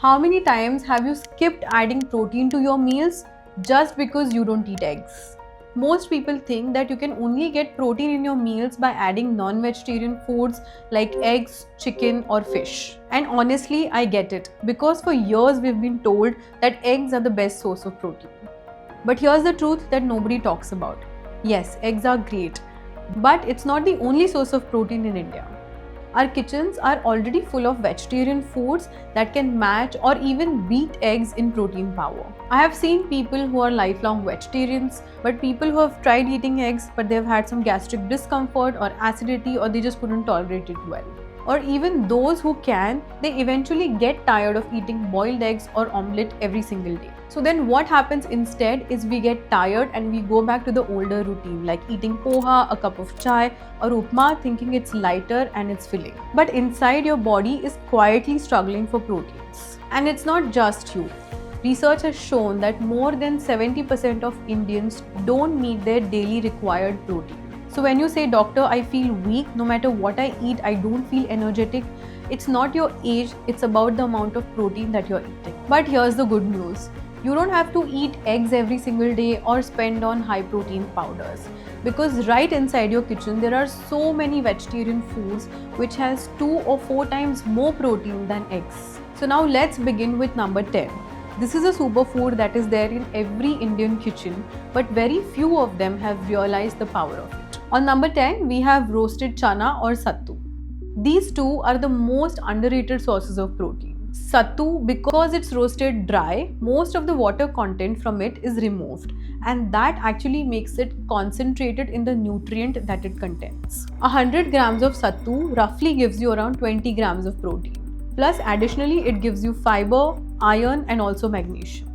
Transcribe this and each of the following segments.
How many times have you skipped adding protein to your meals just because you don't eat eggs? Most people think that you can only get protein in your meals by adding non-vegetarian foods like eggs, chicken, or fish. And honestly, I get it because for years we've been told that eggs are the best source of protein. But here's the truth that nobody talks about. Yes, eggs are great, but it's not the only source of protein in India. Our kitchens are already full of vegetarian foods that can match or even beat eggs in protein power. I have seen people who are lifelong vegetarians, but people who have tried eating eggs but they've had some gastric discomfort or acidity or they just couldn't tolerate it well. Or even those who can, they eventually get tired of eating boiled eggs or omelette every single day. So then what happens instead is we get tired and we go back to the older routine like eating poha, a cup of chai or upma thinking it's lighter and it's filling. But inside your body is quietly struggling for proteins. And it's not just you. Research has shown that more than 70% of Indians don't meet their daily required protein. So when you say, doctor, I feel weak, no matter what I eat, I don't feel energetic, it's not your age, it's about the amount of protein that you're eating. But here's the good news. You don't have to eat eggs every single day or spend on high protein powders. Because right inside your kitchen, there are so many vegetarian foods which has 2 or 4 times more protein than eggs. So now let's begin with number 10. This is a superfood that is there in every Indian kitchen, but very few of them have realized the power of it. On number 10, we have roasted chana or sattu. These two are the most underrated sources of protein. Sattu, because it's roasted dry, most of the water content from it is removed, and that actually makes it concentrated in the nutrient that it contains. 100 grams of sattu roughly gives you around 20 grams of protein. Plus, additionally, it gives you fiber, iron, and also magnesium.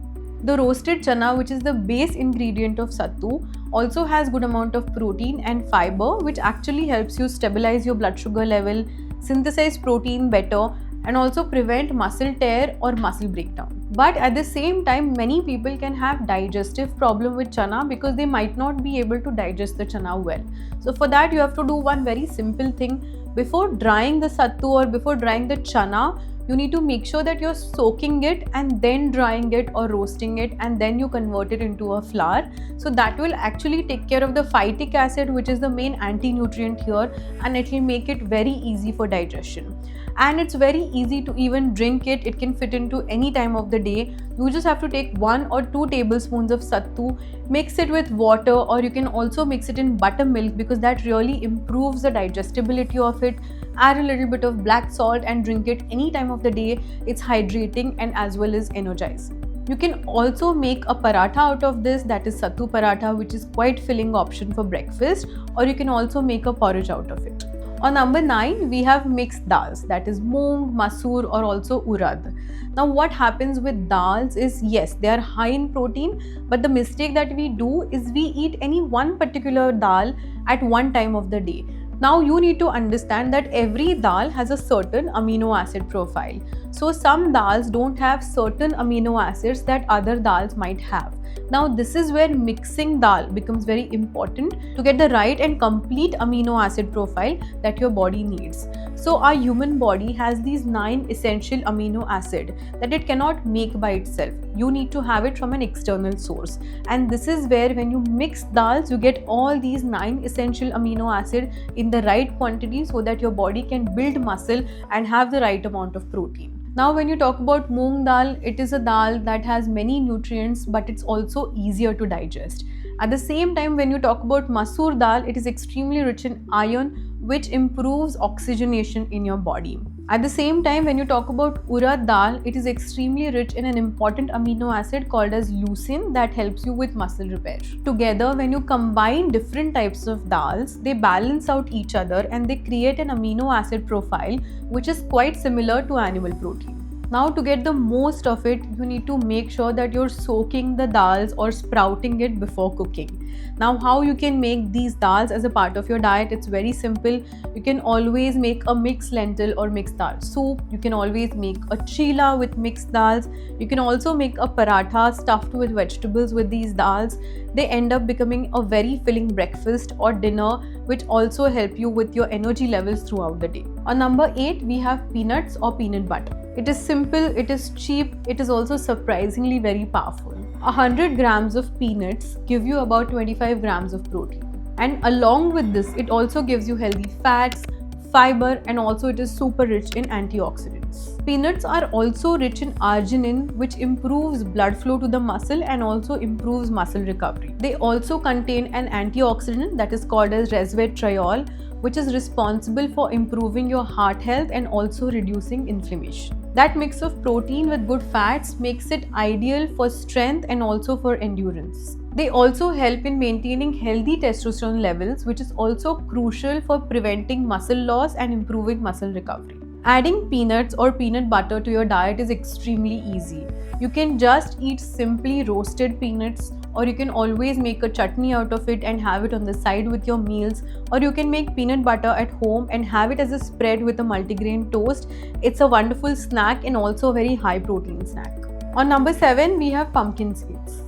The roasted chana, which is the base ingredient of sattu, also has good amount of protein and fiber, which actually helps you stabilize your blood sugar level, synthesize protein better, and also prevent muscle tear or muscle breakdown. But at the same time, many people can have digestive problem with chana because they might not be able to digest the chana well. So for that, you have to do one very simple thing. Before drying the sattu or before drying the chana, you need to make sure that you're soaking it and then drying it or roasting it, and then you convert it into a flour. So that will actually take care of the phytic acid, which is the main anti-nutrient here, and it will make it very easy for digestion. And it's very easy to even drink it. It can fit into any time of the day. You just have to take 1 or 2 tablespoons of sattu, mix it with water, or you can also mix it in buttermilk because that really improves the digestibility of it. Add a little bit of black salt and drink it any time of the day. It's hydrating and as well as energizing. You can also make a paratha out of this, that is sattu paratha, which is quite filling option for breakfast, or you can also make a porridge out of it. On number 9, we have mixed dals, that is moong, masoor, or also urad. Now what happens with dals is, yes, they are high in protein, but the mistake that we do is we eat any one particular dal at one time of the day. Now you need to understand that every dal has a certain amino acid profile. So some dals don't have certain amino acids that other dals might have. Now this is where mixing dal becomes very important to get the right and complete amino acid profile that your body needs. So our human body has these 9 essential amino acid that it cannot make by itself. You need to have it from an external source. And this is where when you mix dals, you get all these 9 essential amino acid in the right quantity so that your body can build muscle and have the right amount of protein. Now when you talk about moong dal, it is a dal that has many nutrients, but it's also easier to digest. At the same time, when you talk about masoor dal, it is extremely rich in iron, which improves oxygenation in your body. At the same time, when you talk about urad dal, it is extremely rich in an important amino acid called as leucine that helps you with muscle repair. Together, when you combine different types of dals, they balance out each other and they create an amino acid profile which is quite similar to animal protein. Now to get the most of it, you need to make sure that you're soaking the dals or sprouting it before cooking. Now how you can make these dals as a part of your diet, it's very simple. You can always make a mixed lentil or mixed dal soup. You can always make a chila with mixed dals. You can also make a paratha stuffed with vegetables with these dals. they end up becoming a very filling breakfast or dinner, which also help you with your energy levels throughout the day. On number 8, we have peanuts or peanut butter. It is simple, it is cheap, it is also surprisingly very powerful. 100 grams of peanuts give you about 25 grams of protein. And along with this, it also gives you healthy fats, fiber, and also it is super rich in antioxidants. Peanuts are also rich in arginine, which improves blood flow to the muscle and also improves muscle recovery. They also contain an antioxidant that is called as resveratrol, which is responsible for improving your heart health and also reducing inflammation. That mix of protein with good fats makes it ideal for strength and also for endurance. They also help in maintaining healthy testosterone levels, which is also crucial for preventing muscle loss and improving muscle recovery. Adding peanuts or peanut butter to your diet is extremely easy. You can just eat simply roasted peanuts, or you can always make a chutney out of it and have it on the side with your meals, or you can make peanut butter at home and have it as a spread with a multigrain toast. It's a wonderful snack and also a very high protein snack. On number 7, we have pumpkin seeds.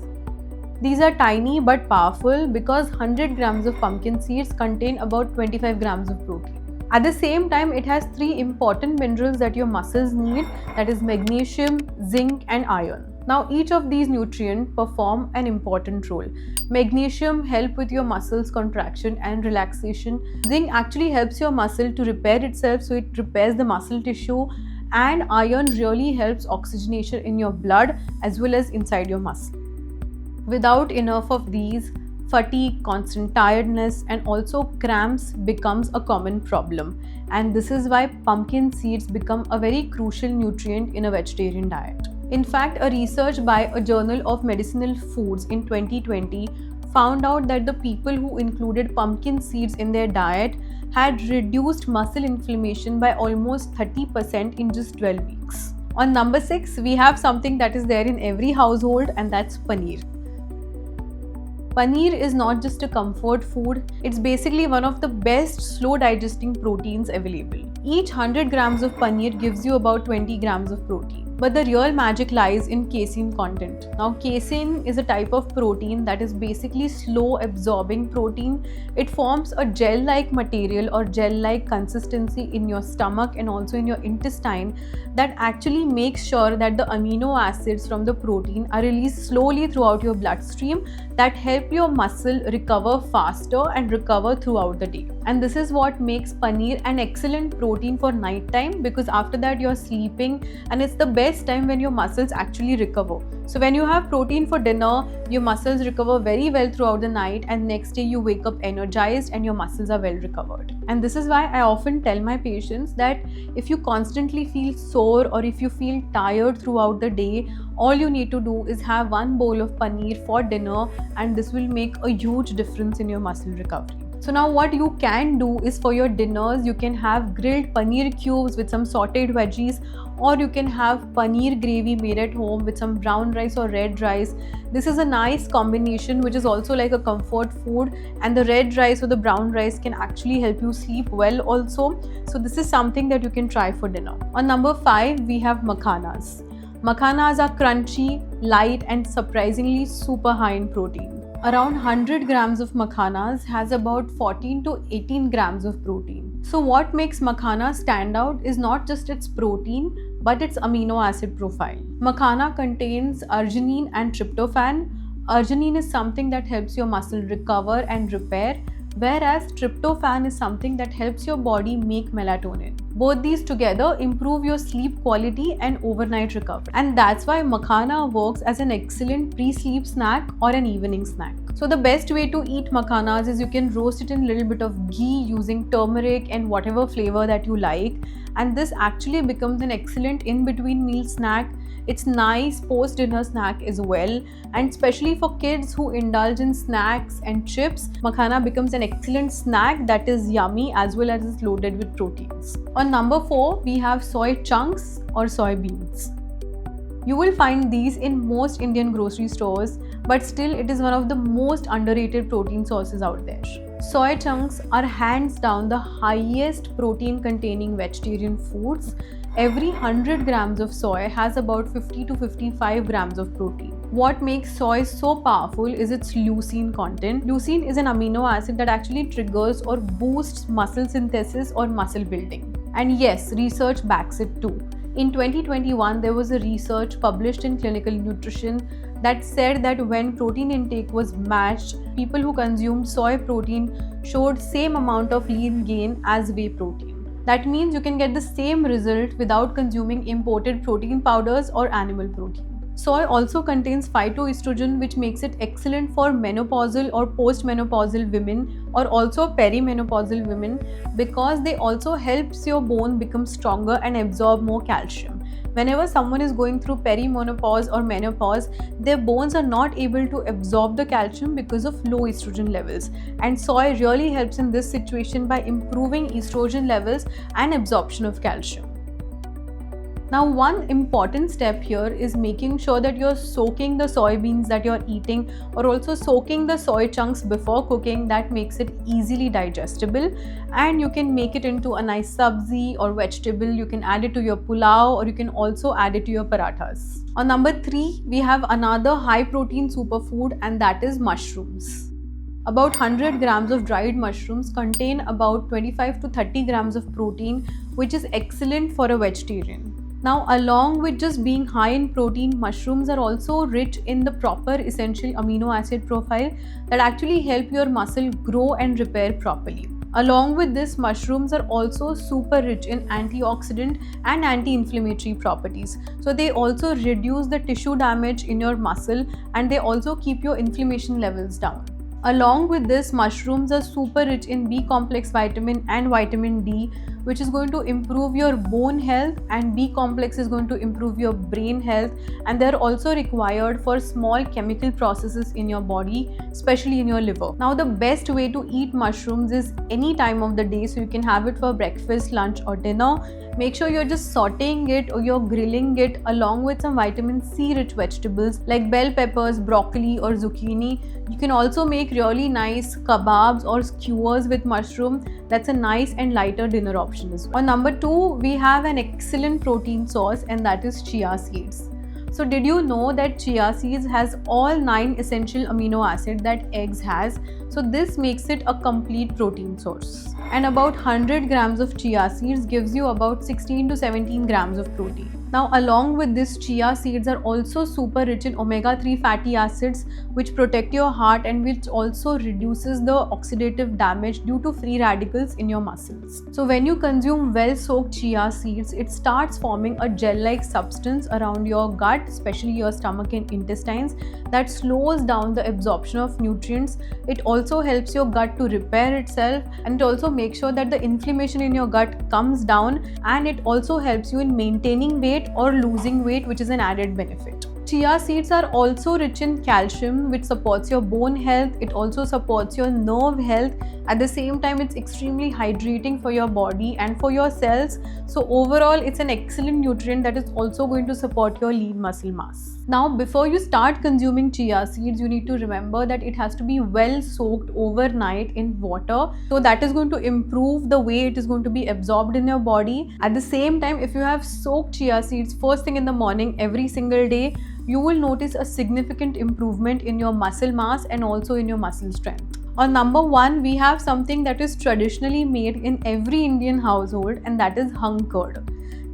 These are tiny but powerful because 100 grams of pumpkin seeds contain about 25 grams of protein. At the same time, it has 3 important minerals that your muscles need, that is magnesium, zinc, and iron. Now, each of these nutrients perform an important role. Magnesium helps with your muscles contraction and relaxation. Zinc actually helps your muscle to repair itself, so it repairs the muscle tissue. And iron really helps oxygenation in your blood as well as inside your muscle. Without enough of these, fatigue, constant tiredness, and also cramps becomes a common problem. And this is why pumpkin seeds become a very crucial nutrient in a vegetarian diet. In fact, a research by a Journal of Medicinal Foods in 2020 found out that the people who included pumpkin seeds in their diet had reduced muscle inflammation by almost 30% in just 12 weeks. On number 6, we have something that is there in every household, and that's paneer. Paneer is not just a comfort food, it's basically one of the best slow digesting proteins available. Each 100 grams of paneer gives you about 20 grams of protein. But the real magic lies in casein content. Now, casein is a type of protein that is basically slow absorbing protein. It forms a gel-like material or gel-like consistency in your stomach and also in your intestine that actually makes sure that the amino acids from the protein are released slowly throughout your bloodstream that help your muscle recover faster and recover throughout the day. And this is what makes paneer an excellent protein for nighttime, because after that you're sleeping and it's the best time when your muscles actually recover. So when you have protein for dinner, your muscles recover very well throughout the night, and next day you wake up energized and your muscles are well recovered. And this is why I often tell my patients that if you constantly feel sore or if you feel tired throughout the day, all you need to do is have one bowl of paneer for dinner, and this will make a huge difference in your muscle recovery. So now what you can do is, for your dinners, you can have grilled paneer cubes with some sauteed veggies, or you can have paneer gravy made at home with some brown rice or red rice. This is a nice combination which is also like a comfort food, and the red rice or the brown rice can actually help you sleep well also. So this is something that you can try for dinner. On number 5, we have makhanas. Makhanas are crunchy, light, and surprisingly super high in protein. Around 100 grams of makhanas has about 14 to 18 grams of protein. So what makes makhana stand out is not just its protein, but its amino acid profile. Makhana contains arginine and tryptophan. Arginine is something that helps your muscle recover and repair, whereas tryptophan is something that helps your body make melatonin. Both these together improve your sleep quality and overnight recovery. And that's why makhana works as an excellent pre-sleep snack or an evening snack. So the best way to eat makhanas is you can roast it in a little bit of ghee using turmeric and whatever flavor that you like. And this actually becomes an excellent in-between meal snack. It's nice post-dinner snack as well, and especially for kids who indulge in snacks and chips, makhana becomes an excellent snack that is yummy as well as is loaded with proteins. On number 4, we have soy chunks or soybeans. You will find these in most Indian grocery stores, but still it is one of the most underrated protein sources out there. Soy chunks are hands down the highest protein containing vegetarian foods. Every 100 grams of soy has about 50 to 55 grams of protein. What makes soy so powerful is its leucine content. Leucine is an amino acid that actually triggers or boosts muscle synthesis or muscle building. And yes, research backs it too. In 2021, there was a research published in Clinical Nutrition that said that when protein intake was matched, people who consumed soy protein showed same amount of lean gain as whey protein. That means you can get the same result without consuming imported protein powders or animal protein. Soy also contains phytoestrogen, which makes it excellent for menopausal or postmenopausal women or also perimenopausal women, because they also helps your bone become stronger and absorb more calcium. Whenever someone is going through perimenopause or menopause, their bones are not able to absorb the calcium because of low estrogen levels. And soy really helps in this situation by improving estrogen levels and absorption of calcium. Now, one important step here is making sure that you're soaking the soybeans that you're eating, or also soaking the soy chunks before cooking. That makes it easily digestible, and you can make it into a nice sabzi or vegetable. You can add it to your pulao, or you can also add it to your parathas. On number 3, we have another high protein superfood, and that is mushrooms. About 100 grams of dried mushrooms contain about 25 to 30 grams of protein, which is excellent for a vegetarian. Now, along with just being high in protein, mushrooms are also rich in the proper essential amino acid profile that actually help your muscle grow and repair properly. Along with this, mushrooms are also super rich in antioxidant and anti-inflammatory properties. So they also reduce the tissue damage in your muscle, and they also keep your inflammation levels down. Along with this, mushrooms are super rich in B complex vitamin and vitamin D, which is going to improve your bone health, and B complex is going to improve your brain health, and they're also required for small chemical processes in your body, especially in your liver. Now, the best way to eat mushrooms is any time of the day, so you can have it for breakfast, lunch or dinner. Make sure you're just sauteing it or you're grilling it along with some vitamin C rich vegetables like bell peppers, broccoli or zucchini. You can also make really nice kebabs or skewers with mushroom. That's a nice and lighter dinner option as well. On number 2, we have an excellent protein source, and that is chia seeds. So did you know that chia seeds has all 9 essential amino acids that eggs has? So this makes it a complete protein source. And about 100 grams of chia seeds gives you about 16 to 17 grams of protein. Now, along with this, chia seeds are also super rich in omega-3 fatty acids, which protect your heart and which also reduces the oxidative damage due to free radicals in your muscles. So when you consume well-soaked chia seeds, it starts forming a gel-like substance around your gut, especially your stomach and intestines, that slows down the absorption of nutrients. It also helps your gut to repair itself, and it also makes sure that the inflammation in your gut comes down, and it also helps you in maintaining weight or losing weight, which is an added benefit. Chia seeds are also rich in calcium, which supports your bone health. It also supports your nerve health. At the same time, it's extremely hydrating for your body and for your cells. So overall, it's an excellent nutrient that is also going to support your lean muscle mass. Now, before you start consuming chia seeds, you need to remember that it has to be well soaked overnight in water. So that is going to improve the way it is going to be absorbed in your body. At the same time, if you have soaked chia seeds first thing in the morning every single day, you will notice a significant improvement in your muscle mass and also in your muscle strength. On number 1, we have something that is traditionally made in every Indian household, and that is hung curd.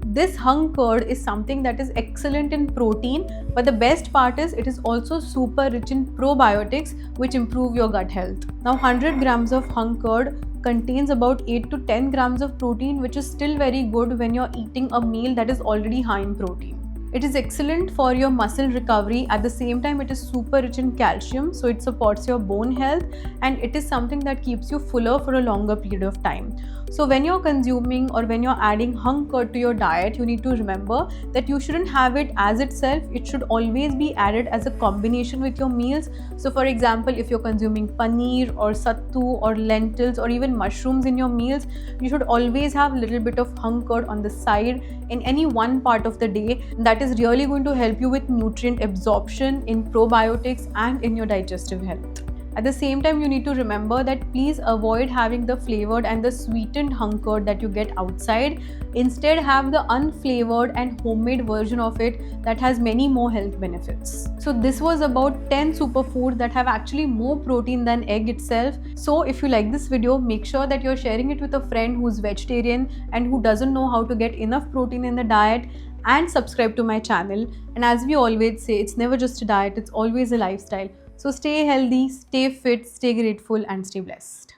This hung curd is something that is excellent in protein, but the best part is it is also super rich in probiotics, which improve your gut health. Now, 100 grams of hung curd contains about 8 to 10 grams of protein, which is still very good when you're eating a meal that is already high in protein. It is excellent for your muscle recovery. At the same time, it is super rich in calcium, so it supports your bone health, and it is something that keeps you fuller for a longer period of time. So when you're consuming or when you're adding hung curd to your diet, you need to remember that you shouldn't have it as itself. It should always be added as a combination with your meals. So for example, if you're consuming paneer or sattu or lentils or even mushrooms in your meals, you should always have a little bit of hung curd on the side in any one part of the day. That is really going to help you with nutrient absorption, in probiotics and in your digestive health. At the same time, you need to remember that please avoid having the flavored and the sweetened hunker that you get outside. Instead, have the unflavored and homemade version of it that has many more health benefits. So this was about 10 superfoods that have actually more protein than egg itself. So if you like this video, make sure that you're sharing it with a friend who's vegetarian and who doesn't know how to get enough protein in the diet, and subscribe to my channel. And as we always say, it's never just a diet, it's always a lifestyle. So stay healthy, stay fit, stay grateful, and stay blessed.